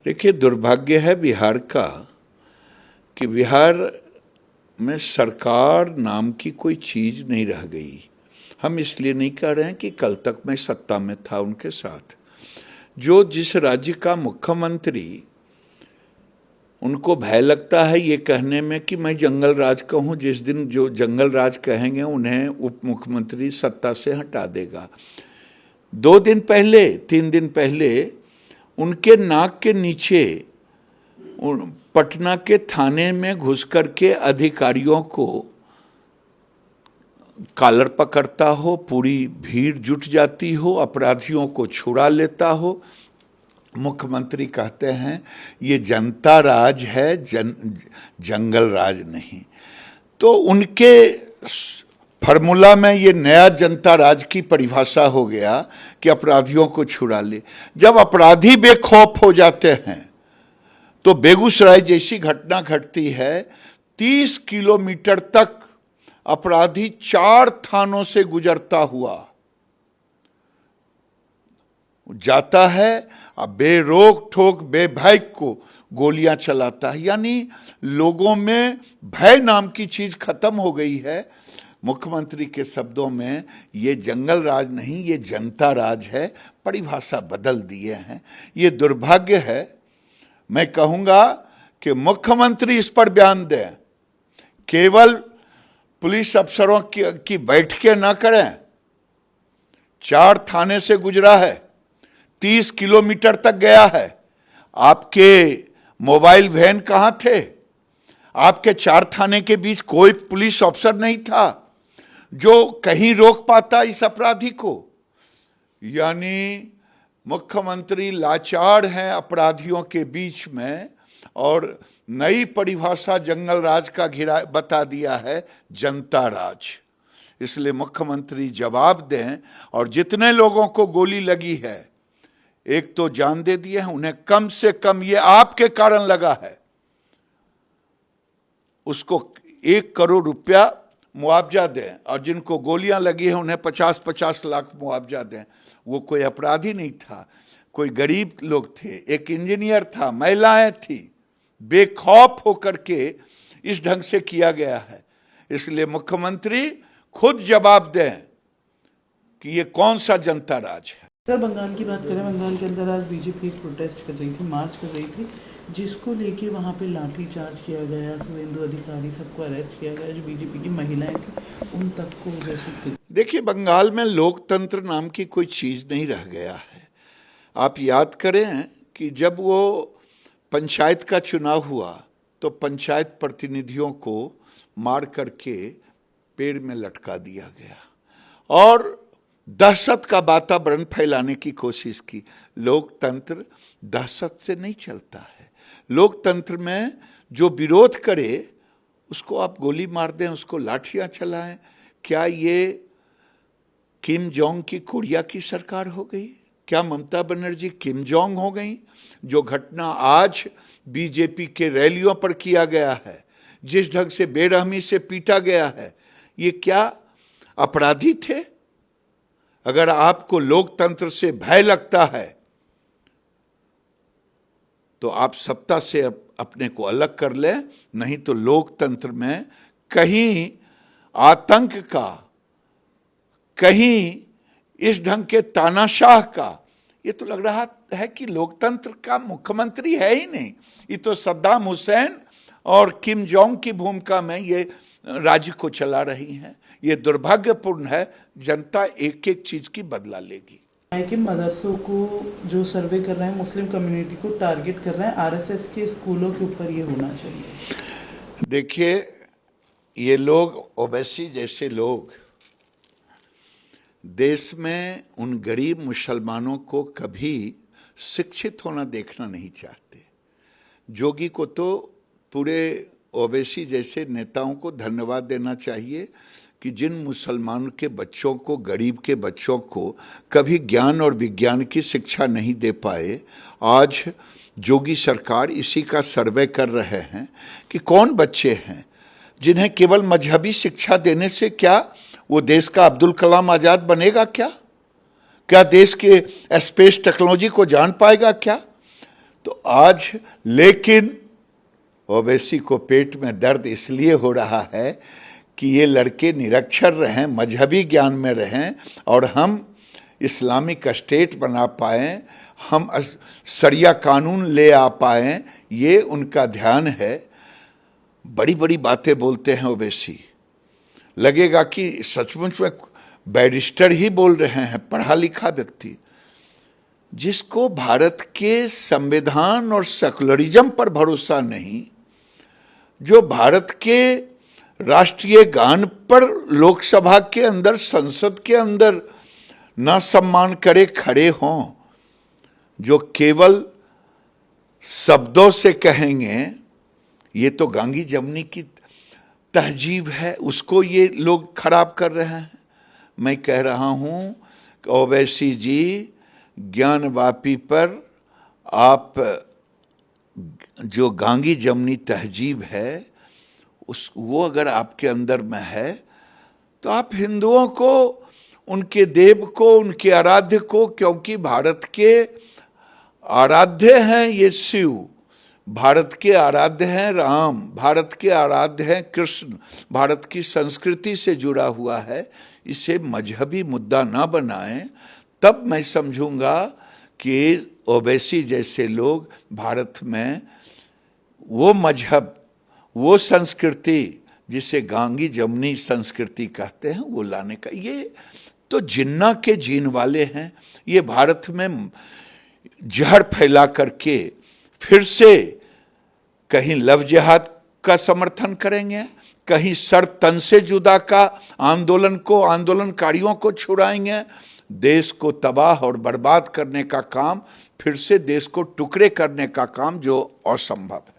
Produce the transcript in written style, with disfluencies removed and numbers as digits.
देखिए, दुर्भाग्य है बिहार का कि बिहार में सरकार नाम की कोई चीज नहीं रह गई। हम इसलिए नहीं कह रहे हैं कि कल तक मैं सत्ता में था उनके साथ। जो जिस राज्य का मुख्यमंत्री, उनको भय लगता है ये कहने में कि मैं जंगल राज का हूं, जिस दिन जो जंगल राज कहेंगे उन्हें उप मुख्यमंत्री सत्ता से हटा देगा। 2 दिन पहले 3 दिन पहले उनके नाक के नीचे पटना के थाने में घुस करके अधिकारियों को कॉलर पकड़ता हो, पूरी भीड़ जुट जाती हो, अपराधियों को छुड़ा लेता हो। मुख्यमंत्री कहते हैं ये जनता राज है, जंगल राज नहीं। तो उनके फार्मूला में ये नया जनता राज की परिभाषा हो गया कि अपराधियों को छुड़ा ले। जब अपराधी बेखौफ हो जाते हैं तो बेगूसराय जैसी घटना घटती है, 30 किलोमीटर तक अपराधी 4 थानों से गुजरता हुआ जाता है, अब बेरोक ठोक बेभय को गोलियां चलाता है। यानी लोगों में भय नाम की चीज खत्म हो गई है। मुख्यमंत्री के शब्दों में ये जंगल राज नहीं, ये जनता राज है, परिभाषा बदल दिए हैं। ये दुर्भाग्य है। मैं कहूंगा कि मुख्यमंत्री इस पर बयान दें, केवल पुलिस अफसरों की बैठकें ना करें। 4 थाने से गुजरा है, 30 किलोमीटर तक गया है। आपके मोबाइल वैन कहां थे? आपके 4 थाने के बीच कोई पुलिस अफसर नहीं था जो कहीं रोक पाता इस अपराधी को। यानी मुख्यमंत्री लाचार हैं अपराधियों के बीच में, और नई परिभाषा जंगल राज का घिरा बता दिया है जनता राज। इसलिए मुख्यमंत्री जवाब दें, और जितने लोगों को गोली लगी है, एक तो जान दे दिए हैं, उन्हें कम से कम, ये आपके कारण लगा है, उसको 1 करोड़ रुपया मुआवजा दें, और जिनको गोलियां लगी हैं उन्हें 50-50 लाख मुआवजा दें। वो कोई अपराधी नहीं था, कोई गरीब लोग थे, एक इंजीनियर था, महिलाएं थी। बेखौफ होकर के इस ढंग से किया गया है। इसलिए मुख्यमंत्री खुद जवाब दें कि ये कौन सा जनता राज है। सर, बंगाल की बात करें, बंगाल के अंदर आज बीजेपी प्रोटेस्ट कर रही थी, मार्च कर रही थी, जिसको लेके वहाँ पे लाठीचार्ज किया गया, शुभेंदु अधिकारी सबको अरेस्ट किया गया। जो बीजेपी की महिलाएं थी उन तक को जैसे। देखिए, बंगाल में लोकतंत्र नाम की कोई चीज नहीं रह गया है। आप याद करें कि जब वो पंचायत का चुनाव हुआ तो पंचायत प्रतिनिधियों को मार करके पेड़ में लटका दिया गया और दहशत का वातावरण फैलाने की कोशिश की। लोकतंत्र दहशत से नहीं चलता है। लोकतंत्र में जो विरोध करे उसको आप गोली मार दें, उसको लाठियां चलाएं। क्या ये किम जोंग की कोरिया की सरकार हो गई? क्या ममता बनर्जी किम जोंग हो गई? जो घटना आज बीजेपी के रैलियों पर किया गया है, जिस ढंग से बेरहमी से पीटा गया है, ये क्या अपराधी थे? अगर आपको लोकतंत्र से भय लगता है तो आप सत्ता से अपने को अलग कर लें, नहीं तो लोकतंत्र में कहीं आतंक का, कहीं इस ढंग के तानाशाह का, ये तो लग रहा है कि लोकतंत्र का मुख्यमंत्री है ही नहीं। ये तो सद्दाम हुसैन और किम जोंग की भूमिका में ये राज्य को चला रही हैं। ये दुर्भाग्यपूर्ण है। जनता एक एक चीज की बदला लेगी। कि मदरसों को जो सर्वे कर रहे हैं, मुस्लिम कम्युनिटी को टारगेट कर रहे हैं, आरएसएस के स्कूलों के ऊपर ये होना चाहिए। देखिए, ये लोग, ओवैसी जैसे लोग, देश में उन गरीब मुसलमानों को कभी शिक्षित होना देखना नहीं चाहते। जोगी को तो पूरे ओवैसी जैसे नेताओं को धन्यवाद देना चाहिए कि जिन मुसलमानों के बच्चों को, गरीब के बच्चों को कभी ज्ञान और विज्ञान की शिक्षा नहीं दे पाए, आज जोगी सरकार इसी का सर्वे कर रहे हैं कि कौन बच्चे हैं जिन्हें केवल मजहबी शिक्षा देने से क्या वो देश का अब्दुल कलाम आज़ाद बनेगा? क्या देश के स्पेस टेक्नोलॉजी को जान पाएगा? क्या तो आज लेकिन ओवैसी को पेट में दर्द इसलिए हो रहा है कि ये लड़के निरक्षर रहें, मजहबी ज्ञान में रहें और हम इस्लामिक स्टेट बना पाएँ, हम शरिया कानून ले आ पाएँ, ये उनका ध्यान है। बड़ी बड़ी बातें बोलते हैं ओवैसी, लगेगा कि सचमुच में बैरिस्टर ही बोल रहे हैं, पढ़ा लिखा व्यक्ति जिसको भारत के संविधान और सेकुलरिज्म पर भरोसा नहीं, जो भारत के राष्ट्रीय गान पर लोकसभा के अंदर, संसद के अंदर ना सम्मान करे खड़े हों, जो केवल शब्दों से कहेंगे, ये तो गांगी जमनी की तहजीब है, उसको ये लोग खराब कर रहे हैं। मैं कह रहा हूं कि ओवैसी जी, ज्ञानवापी पर आप जो गांगी जमनी तहजीब है वो अगर आपके अंदर में है तो आप हिंदुओं को, उनके देव को, उनके आराध्य को, क्योंकि भारत के आराध्य हैं ये शिव, भारत के आराध्य हैं राम, भारत के आराध्य हैं कृष्ण, भारत की संस्कृति से जुड़ा हुआ है, इसे मजहबी मुद्दा ना बनाएं, तब मैं समझूंगा कि ओवैसी जैसे लोग भारत में वो मजहब, वो संस्कृति जिसे गांगी जमनी संस्कृति कहते हैं, वो लाने का, ये तो जिन्ना के जीन वाले हैं। ये भारत में जहर फैला करके फिर से कहीं लव जिहाद का समर्थन करेंगे, कहीं सर तन से जुदा का आंदोलन को, आंदोलनकारियों को छुड़ाएंगे। देश को तबाह और बर्बाद करने का काम, फिर से देश को टुकड़े करने का काम जो असंभव है।